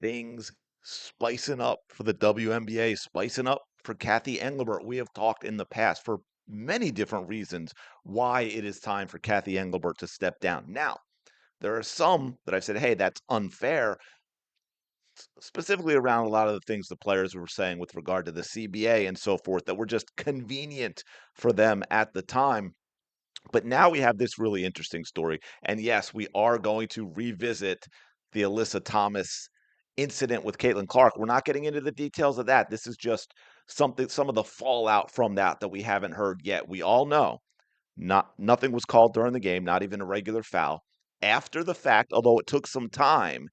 Things spicing up for the WNBA, spicing up for Cathy Engelbert. We have talked in the past for many different reasons why it is time for Cathy Engelbert to step down. Now, there are some that I've said, hey, that's unfair, specifically around a lot of the things the players were saying with regard to the CBA and so forth that were just convenient for them at the time. But now we have this really interesting story. And yes, we are going to revisit the Alyssa Thomas incident with Caitlin Clark. We're not getting into the details of that. This is just some of the fallout from that we haven't heard yet. We all know nothing was called during the game, not even a regular foul. After the fact, although it took some time,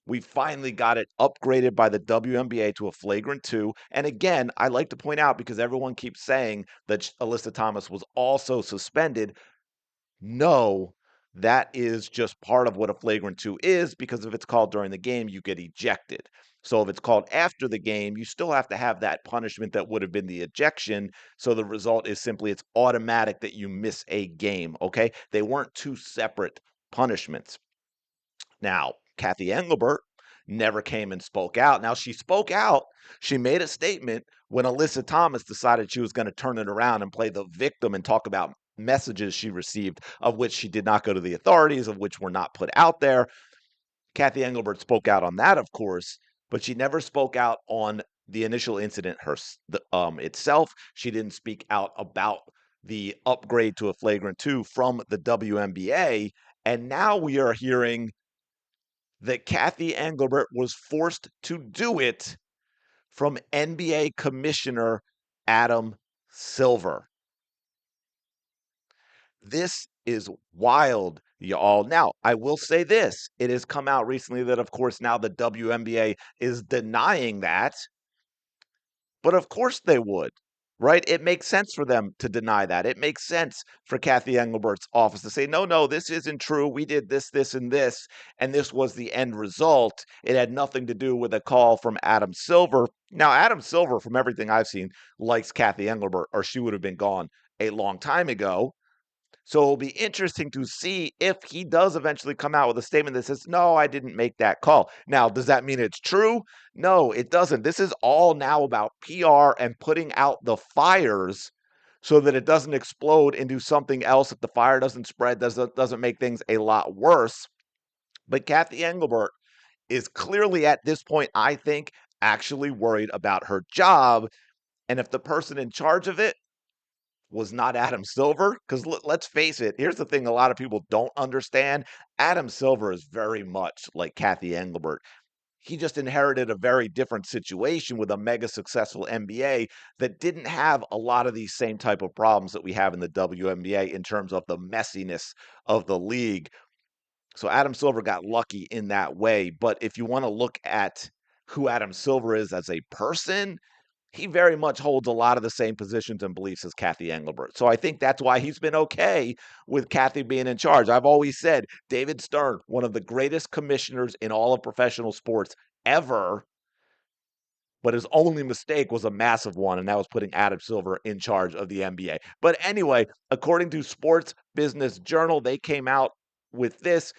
we finally got it upgraded by the WNBA to a flagrant 2. And again, I like to point out because everyone keeps saying that Alyssa Thomas was also suspended. No, that is just part of what a flagrant 2 is, because if it's called during the game, you get ejected. So if it's called after the game, you still have to have that punishment that would have been the ejection. So the result is simply it's automatic that you miss a game. Okay. They weren't two separate punishments. Now, Cathy Engelbert never came and spoke out. Now, she spoke out. She made a statement when Alyssa Thomas decided she was going to turn it around and play the victim and talk about messages she received, of which she did not go to the authorities, of which were not put out there. Cathy Engelbert spoke out on that, of course, but she never spoke out on the initial incident itself. She didn't speak out about the upgrade to a flagrant 2 from the WNBA. And now we are hearing that Cathy Engelbert was forced to do it from NBA Commissioner Adam Silver. This is wild, y'all. Now, I will say this. It has come out recently that, of course, now the WNBA is denying that. But of course they would, right? It makes sense for them to deny that. It makes sense for Cathy Engelbert's office to say, no, no, this isn't true. We did this, this, and this was the end result. It had nothing to do with a call from Adam Silver. Now, Adam Silver, from everything I've seen, likes Cathy Engelbert, or she would have been gone a long time ago. So it'll be interesting to see if he does eventually come out with a statement that says, no, I didn't make that call. Now, does that mean it's true? No, it doesn't. This is all now about PR and putting out the fires so that it doesn't explode into something else. If the fire doesn't spread, doesn't make things a lot worse. But Cathy Engelbert is clearly at this point, I think, actually worried about her job. And if the person in charge of it was not Adam Silver, because let's face it, here's the thing a lot of people don't understand. Adam Silver is very much like Cathy Engelbert. He just inherited a very different situation with a mega successful NBA that didn't have a lot of these same type of problems that we have in the WNBA in terms of the messiness of the league. So Adam Silver got lucky in that way. But if you want to look at who Adam Silver is as a person, he very much holds a lot of the same positions and beliefs as Cathy Engelbert. So I think that's why he's been okay with Cathy being in charge. I've always said David Stern, one of the greatest commissioners in all of professional sports ever, but his only mistake was a massive one, and that was putting Adam Silver in charge of the NBA. But anyway, according to Sports Business Journal, they came out with this.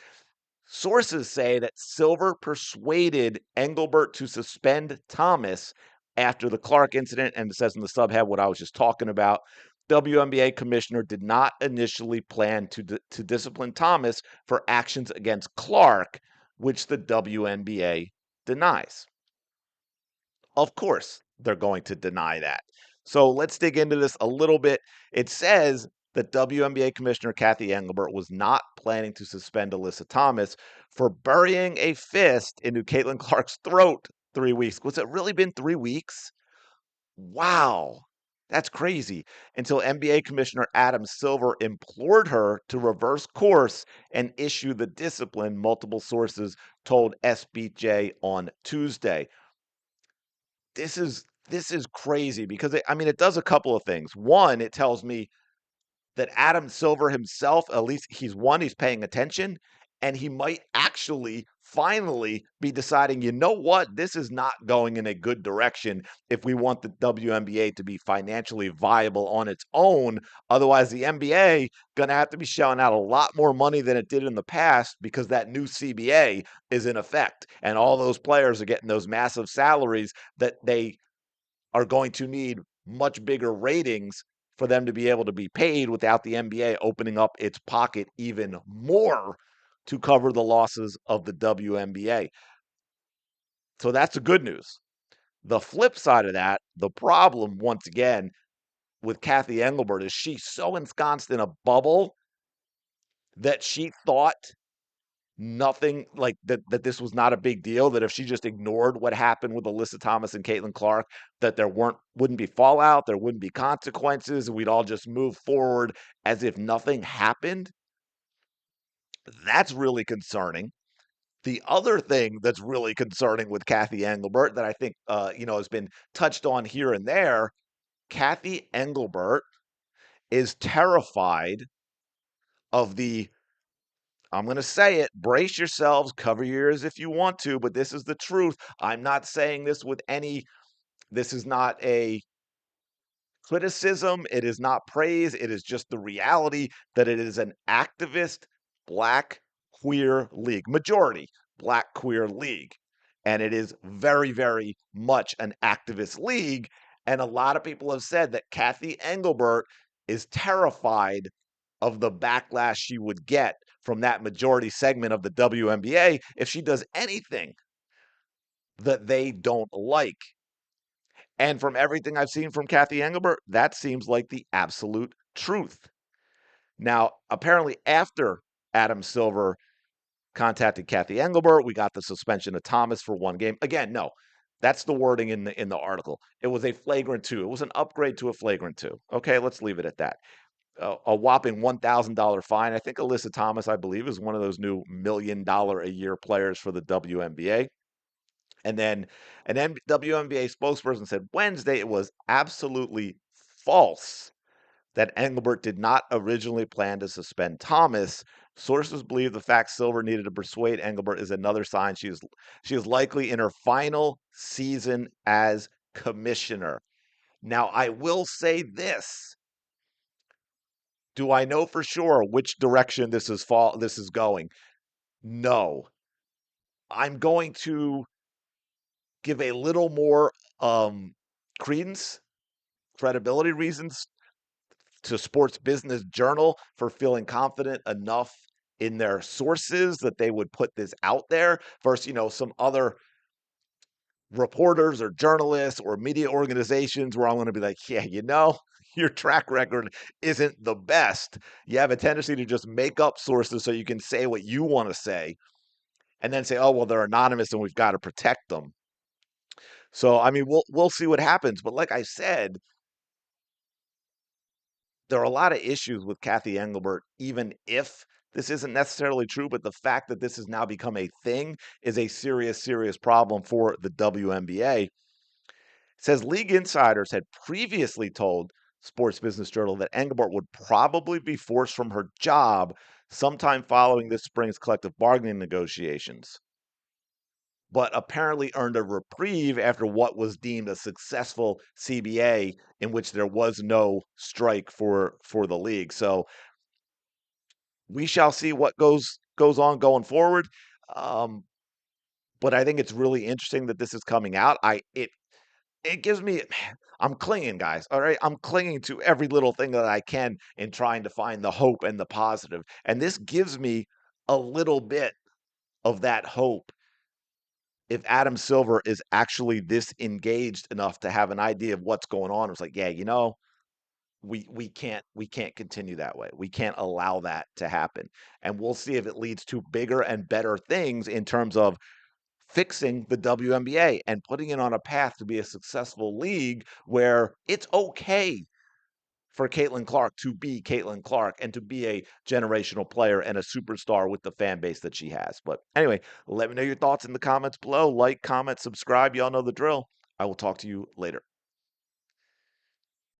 Sources say that Silver persuaded Engelbert to suspend Thomas after the Clark incident, and it says in the subhead what I was just talking about. WNBA commissioner did not initially plan to discipline Thomas for actions against Clark, which the WNBA denies. Of course, they're going to deny that. So let's dig into this a little bit. It says that WNBA Commissioner Cathy Engelbert was not planning to suspend Alyssa Thomas for burying a fist into Caitlin Clark's throat 3 weeks. Was it really been 3 weeks? Wow. That's crazy. Until NBA Commissioner Adam Silver implored her to reverse course and issue the discipline, multiple sources told SBJ on Tuesday. This is crazy because it does a couple of things. One, it tells me that Adam Silver himself, at least he's paying attention, and he might actually finally be deciding, you know what, this is not going in a good direction if we want the WNBA to be financially viable on its own. Otherwise, the NBA going to have to be shelling out a lot more money than it did in the past because that new CBA is in effect, and all those players are getting those massive salaries that they are going to need much bigger ratings for them to be able to be paid without the NBA opening up its pocket even more to cover the losses of the WNBA. So that's the good news. The flip side of that, the problem, once again, with Cathy Engelbert is she's so ensconced in a bubble that she thought nothing like that this was not a big deal, that if she just ignored what happened with Alyssa Thomas and Caitlin Clark, that there wouldn't be fallout, there wouldn't be consequences, and we'd all just move forward as if nothing happened. That's really concerning. The other thing that's really concerning with Cathy Engelbert that I think has been touched on here and there, Cathy Engelbert is terrified of the, I'm going to say it, brace yourselves, cover your ears if you want to, but this is the truth. I'm not saying this with any, this is not a criticism, it is not praise, it is just the reality that it is an activist black queer league, majority black queer league. And it is very, very much an activist league. And a lot of people have said that Cathy Engelbert is terrified of the backlash she would get from that majority segment of the WNBA if she does anything that they don't like. And from everything I've seen from Cathy Engelbert, that seems like the absolute truth. Now, apparently, after Adam Silver contacted Cathy Engelbert, we got the suspension of Thomas for one game. Again, no, that's the wording in the article. It was a flagrant two. It was an upgrade to a flagrant two. Okay, let's leave it at that. A whopping $1,000 fine. I think Alyssa Thomas, I believe, is one of those new $1 million a year players for the WNBA. And then an WNBA spokesperson said Wednesday it was absolutely false that Engelbert did not originally plan to suspend Thomas. Sources believe the fact Silver needed to persuade Engelbert is another sign she is likely in her final season as commissioner. Now, I will say this. Do I know for sure which direction this is going? No. I'm going to give a little more credence, credibility reasons to Sports Business Journal for feeling confident enough in their sources that they would put this out there versus, some other reporters or journalists or media organizations where I'm going to be like, yeah, your track record isn't the best. You have a tendency to just make up sources so you can say what you want to say and then say, oh, well, they're anonymous and we've got to protect them. So, I mean, we'll see what happens. But like I said, there are a lot of issues with Cathy Engelbert, even if this isn't necessarily true, but the fact that this has now become a thing is a serious, serious problem for the WNBA. It says league insiders had previously told Sports Business Journal that Engelbert would probably be forced from her job sometime following this spring's collective bargaining negotiations, but apparently earned a reprieve after what was deemed a successful CBA in which there was no strike for the league. So we shall see what goes on going forward. Um, but I think it's really interesting that this is coming out. It gives me I'm clinging, guys. All right. I'm clinging to every little thing that I can in trying to find the hope and the positive. And this gives me a little bit of that hope if Adam Silver is actually this engaged enough to have an idea of what's going on. It's like, yeah, we can't continue that way. We can't allow that to happen. And we'll see if it leads to bigger and better things in terms of fixing the WNBA and putting it on a path to be a successful league where it's okay for Caitlin Clark to be Caitlin Clark and to be a generational player and a superstar with the fan base that she has. But anyway, let me know your thoughts in the comments below. Like, comment, subscribe. Y'all know the drill. I will talk to you later.